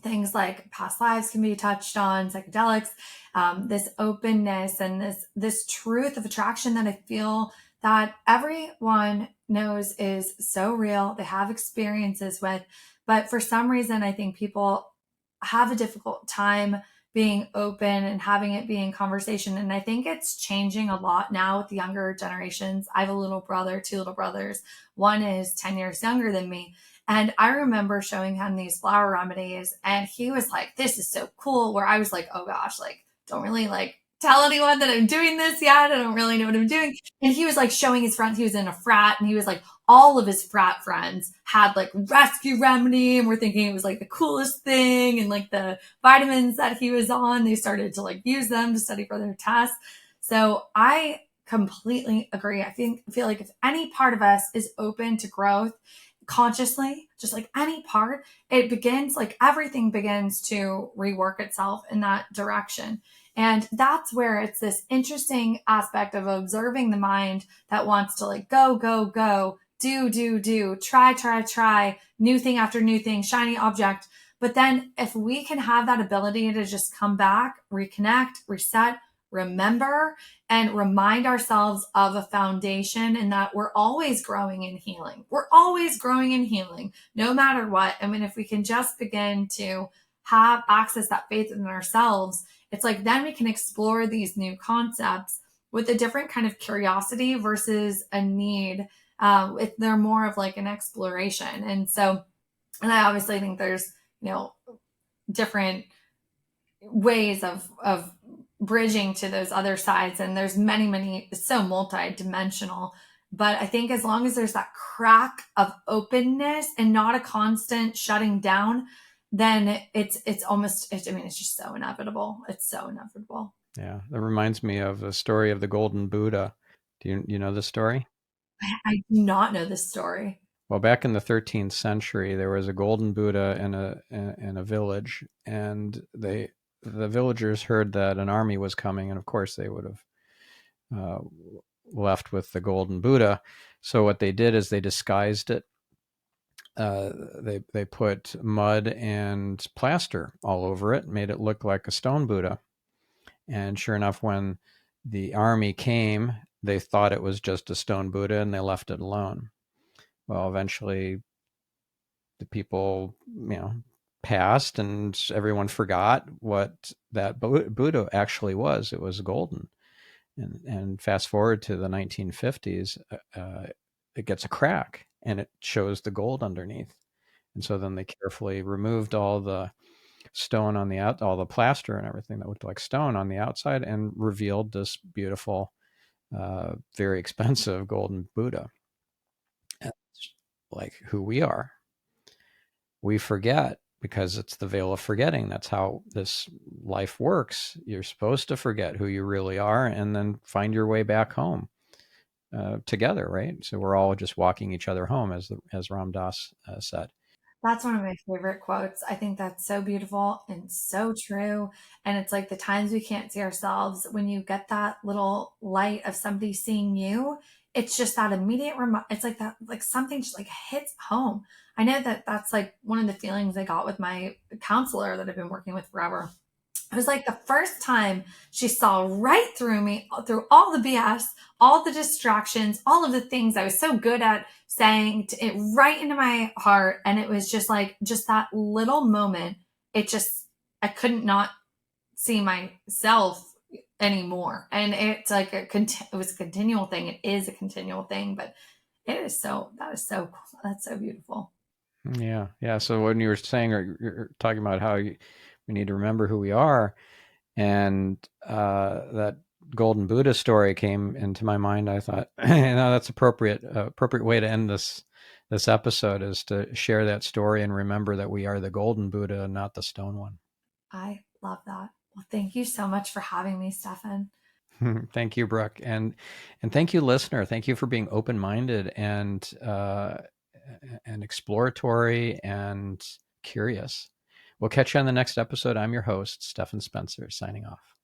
things like past lives can be touched on, psychedelics, this openness, and this truth of attraction that I feel that everyone knows is so real. They have experiences with, but for some reason, I think people have a difficult time being open and having it be in conversation. And I think it's changing a lot now with the younger generations. I have a little brother, two little brothers. One is 10 years younger than me. And I remember showing him these flower remedies, and he was like, this is so cool. Where I was like, oh gosh, like, don't really like tell anyone that I'm doing this yet. I don't really know what I'm doing. And he was like showing his friends. He was in a frat, and he was like, all of his frat friends had like rescue remedy, and we're thinking it was like the coolest thing. And like the vitamins that he was on, they started to like use them to study for their tests. So I completely agree. Feel like if any part of us is open to growth consciously, just like any part, it begins, like everything begins to rework itself in that direction. And that's where it's this interesting aspect of observing the mind that wants to like go, go, go, do, try, new thing after new thing, shiny object. But then if we can have that ability to just come back, reconnect, reset, remember, and remind ourselves of a foundation, and that we're always growing and healing. We're always growing and healing, no matter what. I mean, if we can just begin to have access that faith in ourselves, it's like then we can explore these new concepts with a different kind of curiosity versus a need. If they're more of like an exploration. And so, and I obviously think there's, different ways of bridging to those other sides. And there's many, it's so multi-dimensional. But I think as long as there's that crack of openness and not a constant shutting down, then it's almost, I mean, it's just so inevitable. It's so inevitable. Yeah, that reminds me of the story of the Golden Buddha. Do you know the story? I do not know this story. Well, back in the 13th century, there was a golden Buddha in a village, and the villagers heard that an army was coming, and of course they would have uh, left with the golden Buddha. So what they did is they disguised it. They put mud and plaster all over it, made it look like a stone Buddha. And sure enough, when the army came, they thought it was just a stone Buddha, and they left it alone. Well, eventually the people, passed, and everyone forgot what that Buddha actually was. It was golden. And fast forward to the 1950s, it gets a crack and it shows the gold underneath. And so then they carefully removed all the stone on the all the plaster and everything that looked like stone on the outside, and revealed this beautiful, very expensive golden Buddha. And it's like who we are. We forget because it's the veil of forgetting. That's how this life works. You're supposed to forget who you really are and then find your way back home together, right? So we're all just walking each other home, as Ram Dass said. That's one of my favorite quotes. I think that's so beautiful and so true. And it's like the times we can't see ourselves, when you get that little light of somebody seeing you, it's just that immediate it's like that, like something just like hits home. I know that that's like one of the feelings I got with my counselor that I've been working with forever. It was like the first time she saw right through me, through all the BS, all the distractions, all of the things I was so good at saying, to it right into my heart. And it was just like, just that little moment. It just, I couldn't not see myself anymore. And it's like it was a continual thing. It is a continual thing, but that is so cool. That's so beautiful. Yeah, yeah. So when you were saying, or you're talking about how we need to remember who we are, and that golden Buddha story came into my mind, I thought, that's appropriate. Appropriate way to end this episode is to share that story and remember that we are the golden Buddha and not the stone one. I love that. Well, thank you so much for having me, Stephan. Thank you, Brooke, and thank you, listener. Thank you for being open minded and exploratory and curious. We'll catch you on the next episode. I'm your host, Stephan Spencer, signing off.